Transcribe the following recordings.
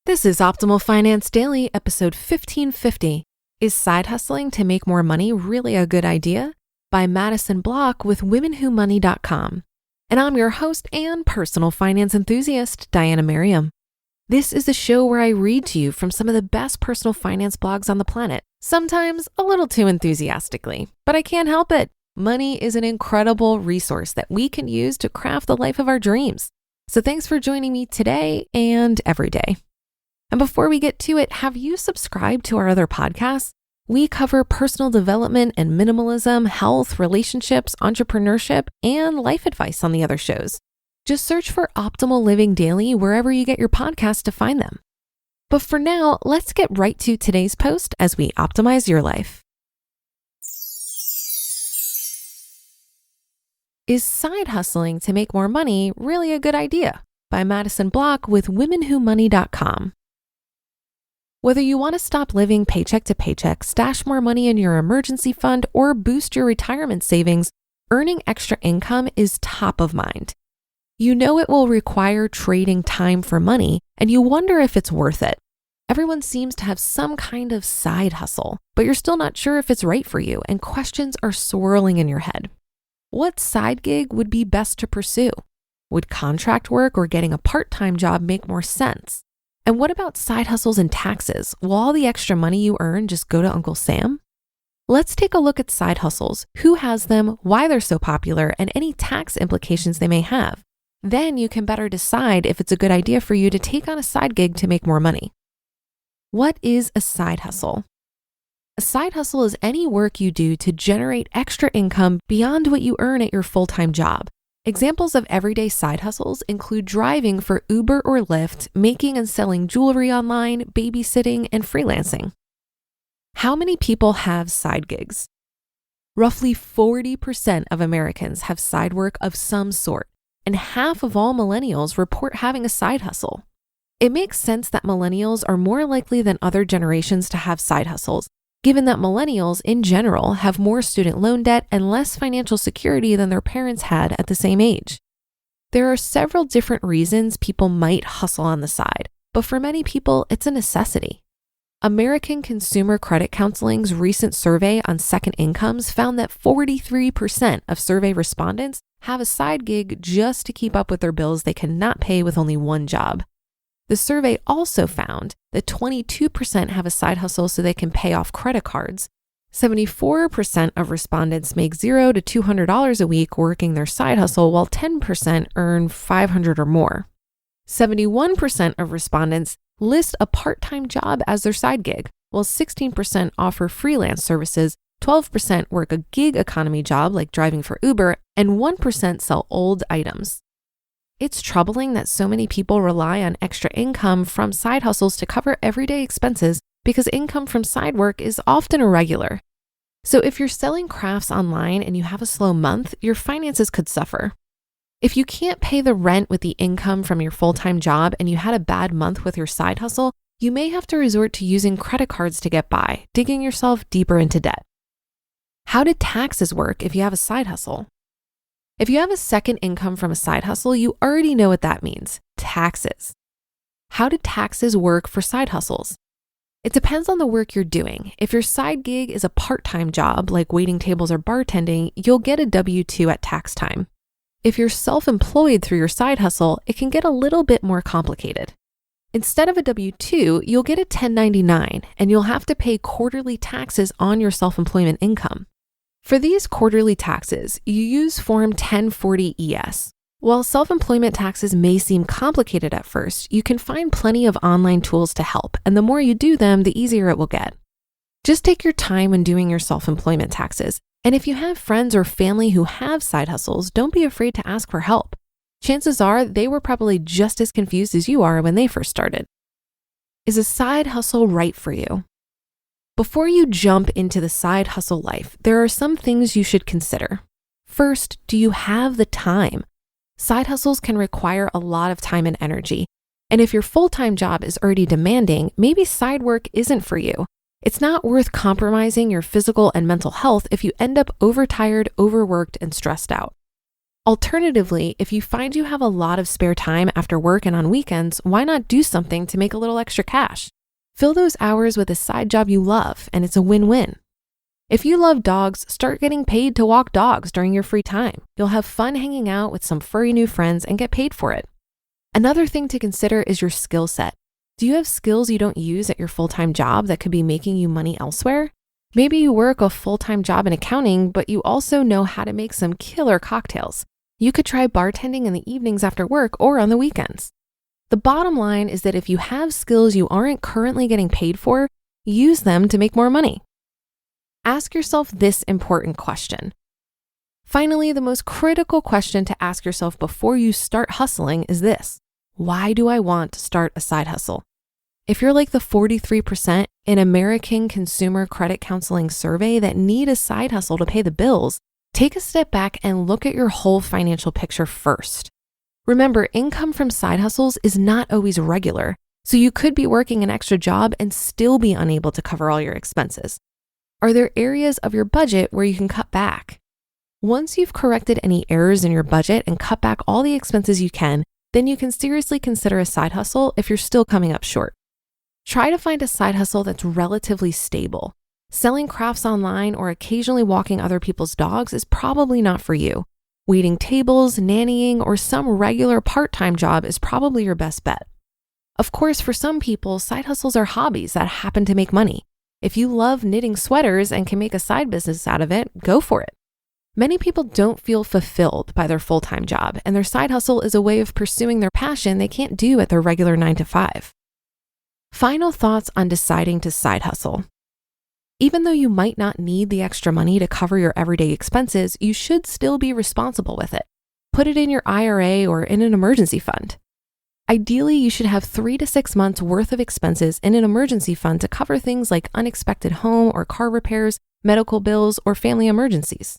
This is Optimal Finance Daily, episode 1550. Is side hustling to make more money really a good idea? By Madison Block with WomenWhoMoney.com. And I'm your host and personal finance enthusiast, Diana Merriam. This is a show where I read to you from some of the best personal finance blogs on the planet, sometimes a little too enthusiastically, but I can't help it. Money is an incredible resource that we can use to craft the life of our dreams. So thanks for joining me today and every day. And before we get to it, have you subscribed to our other podcasts? We cover personal development and minimalism, health, relationships, entrepreneurship, and life advice on the other shows. Just search for Optimal Living Daily wherever you get your podcasts to find them. But for now, let's get right to today's post as we optimize your life. Is side hustling to make more money really a good idea? By Madison Block with WomenWhoMoney.com. Whether you want to stop living paycheck to paycheck, stash more money in your emergency fund, or boost your retirement savings, earning extra income is top of mind. You know it will require trading time for money, and you wonder if it's worth it. Everyone seems to have some kind of side hustle, but you're still not sure if it's right for you, and questions are swirling in your head. What side gig would be best to pursue? Would contract work or getting a part-time job make more sense? And what about side hustles and taxes? Will all the extra money you earn just go to Uncle Sam? Let's take a look at side hustles, who has them, why they're so popular, and any tax implications they may have. Then you can better decide if it's a good idea for you to take on a side gig to make more money. What is a side hustle? A side hustle is any work you do to generate extra income beyond what you earn at your full-time job. Examples of everyday side hustles include driving for Uber or Lyft, making and selling jewelry online, babysitting, and freelancing. How many people have side gigs? Roughly 40% of Americans have side work of some sort, and half of all millennials report having a side hustle. It makes sense that millennials are more likely than other generations to have side hustles, given that millennials in general have more student loan debt and less financial security than their parents had at the same age. There are several different reasons people might hustle on the side, but for many people, it's a necessity. American Consumer Credit Counseling's recent survey on second incomes found that 43% of survey respondents have a side gig just to keep up with their bills they cannot pay with only one job. The survey also found that 22% have a side hustle so they can pay off credit cards. 74% of respondents make $0 to $200 a week working their side hustle, while 10% earn $500 or more. 71% of respondents list a part-time job as their side gig, while 16% offer freelance services, 12% work a gig economy job like driving for Uber, and 1% sell old items. It's troubling that so many people rely on extra income from side hustles to cover everyday expenses because income from side work is often irregular. So if you're selling crafts online and you have a slow month, your finances could suffer. If you can't pay the rent with the income from your full-time job and you had a bad month with your side hustle, you may have to resort to using credit cards to get by, digging yourself deeper into debt. How do taxes work if you have a side hustle? If you have a second income from a side hustle, you already know what that means, taxes. How do taxes work for side hustles? It depends on the work you're doing. If your side gig is a part-time job, like waiting tables or bartending, you'll get a W-2 at tax time. If you're self-employed through your side hustle, it can get a little bit more complicated. Instead of a W-2, you'll get a 1099, and you'll have to pay quarterly taxes on your self-employment income. For these quarterly taxes, you use Form 1040-ES. While self-employment taxes may seem complicated at first, you can find plenty of online tools to help, and the more you do them, the easier it will get. Just take your time when doing your self-employment taxes, and if you have friends or family who have side hustles, don't be afraid to ask for help. Chances are they were probably just as confused as you are when they first started. Is a side hustle right for you? Before you jump into the side hustle life, there are some things you should consider. First, do you have the time? Side hustles can require a lot of time and energy. And if your full-time job is already demanding, maybe side work isn't for you. It's not worth compromising your physical and mental health if you end up overtired, overworked, and stressed out. Alternatively, if you find you have a lot of spare time after work and on weekends, why not do something to make a little extra cash? Fill those hours with a side job you love, and it's a win-win. If you love dogs, start getting paid to walk dogs during your free time. You'll have fun hanging out with some furry new friends and get paid for it. Another thing to consider is your skill set. Do you have skills you don't use at your full-time job that could be making you money elsewhere? Maybe you work a full-time job in accounting, but you also know how to make some killer cocktails. You could try bartending in the evenings after work or on the weekends. The bottom line is that if you have skills you aren't currently getting paid for, use them to make more money. Ask yourself this important question. Finally, the most critical question to ask yourself before you start hustling is this: why do I want to start a side hustle? If you're like the 43% in American Consumer Credit Counseling survey that need a side hustle to pay the bills, take a step back and look at your whole financial picture first. Remember, income from side hustles is not always regular, so you could be working an extra job and still be unable to cover all your expenses. Are there areas of your budget where you can cut back? Once you've corrected any errors in your budget and cut back all the expenses you can, then you can seriously consider a side hustle if you're still coming up short. Try to find a side hustle that's relatively stable. Selling crafts online or occasionally walking other people's dogs is probably not for you. Waiting tables, nannying, or some regular part-time job is probably your best bet. Of course, for some people, side hustles are hobbies that happen to make money. If you love knitting sweaters and can make a side business out of it, go for it. Many people don't feel fulfilled by their full-time job, and their side hustle is a way of pursuing their passion they can't do at their regular 9-to-5. Final thoughts on deciding to side hustle. Even though you might not need the extra money to cover your everyday expenses, you should still be responsible with it. Put it in your IRA or in an emergency fund. Ideally, you should have 3 to 6 months worth of expenses in an emergency fund to cover things like unexpected home or car repairs, medical bills, or family emergencies.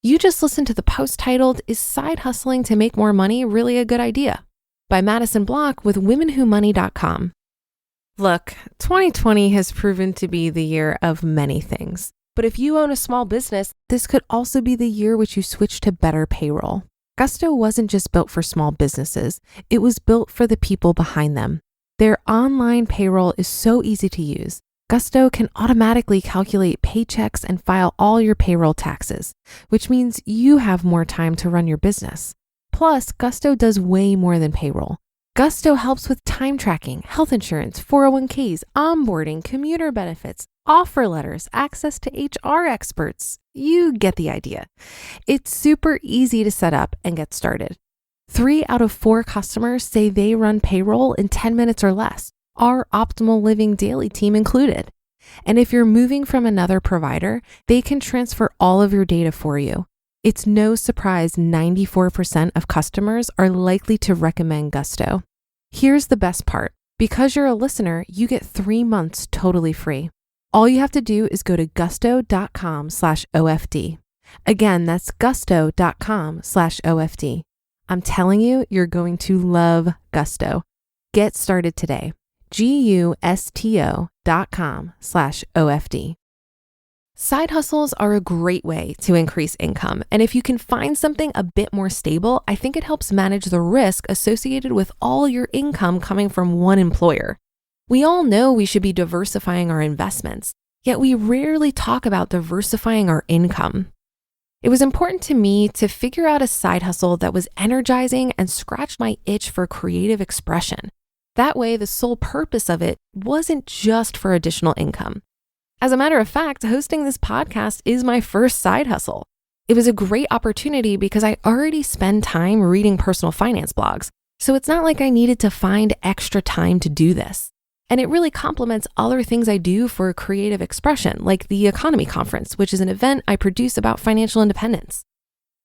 You just listened to the post titled, "Is Side Hustling to Make More Money Really a Good Idea?" by Madison Block with WomenWhoMoney.com. Look, 2020 has proven to be the year of many things. But if you own a small business, this could also be the year which you switch to better payroll. Gusto wasn't just built for small businesses. It was built for the people behind them. Their online payroll is so easy to use. Gusto can automatically calculate paychecks and file all your payroll taxes, which means you have more time to run your business. Plus, Gusto does way more than payroll. Gusto helps with time tracking, health insurance, 401ks, onboarding, commuter benefits, offer letters, access to HR experts. You get the idea. It's super easy to set up and get started. 3 out of 4 customers say they run payroll in 10 minutes or less, our Optimal Living Daily team included. And if you're moving from another provider, they can transfer all of your data for you. It's no surprise 94% of customers are likely to recommend Gusto. Here's the best part. Because you're a listener, you get 3 months totally free. All you have to do is go to gusto.com/OFD. Again, that's gusto.com/OFD. I'm telling you, you're going to love Gusto. Get started today. gusto.com/OFD. Side hustles are a great way to increase income. And if you can find something a bit more stable, I think it helps manage the risk associated with all your income coming from one employer. We all know we should be diversifying our investments, yet we rarely talk about diversifying our income. It was important to me to figure out a side hustle that was energizing and scratched my itch for creative expression. That way, the sole purpose of it wasn't just for additional income. As a matter of fact, hosting this podcast is my first side hustle. It was a great opportunity because I already spend time reading personal finance blogs, so it's not like I needed to find extra time to do this. And it really complements other things I do for creative expression, like the Economy Conference, which is an event I produce about financial independence.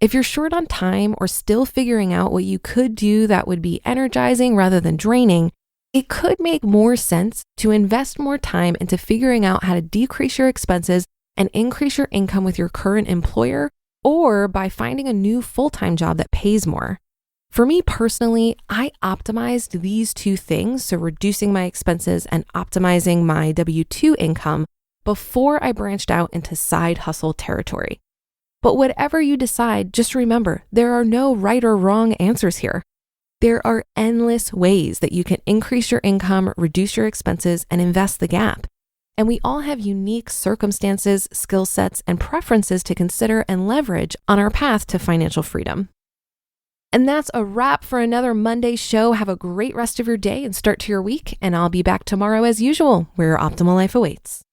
If you're short on time or still figuring out what you could do that would be energizing rather than draining, it could make more sense to invest more time into figuring out how to decrease your expenses and increase your income with your current employer, or by finding a new full-time job that pays more. For me personally, I optimized these 2 things, so reducing my expenses and optimizing my W-2 income, before I branched out into side hustle territory. But whatever you decide, just remember, there are no right or wrong answers here. There are endless ways that you can increase your income, reduce your expenses, and invest the gap. And we all have unique circumstances, skill sets, and preferences to consider and leverage on our path to financial freedom. And that's a wrap for another Monday show. Have a great rest of your day and start to your week. And I'll be back tomorrow as usual, where your optimal life awaits.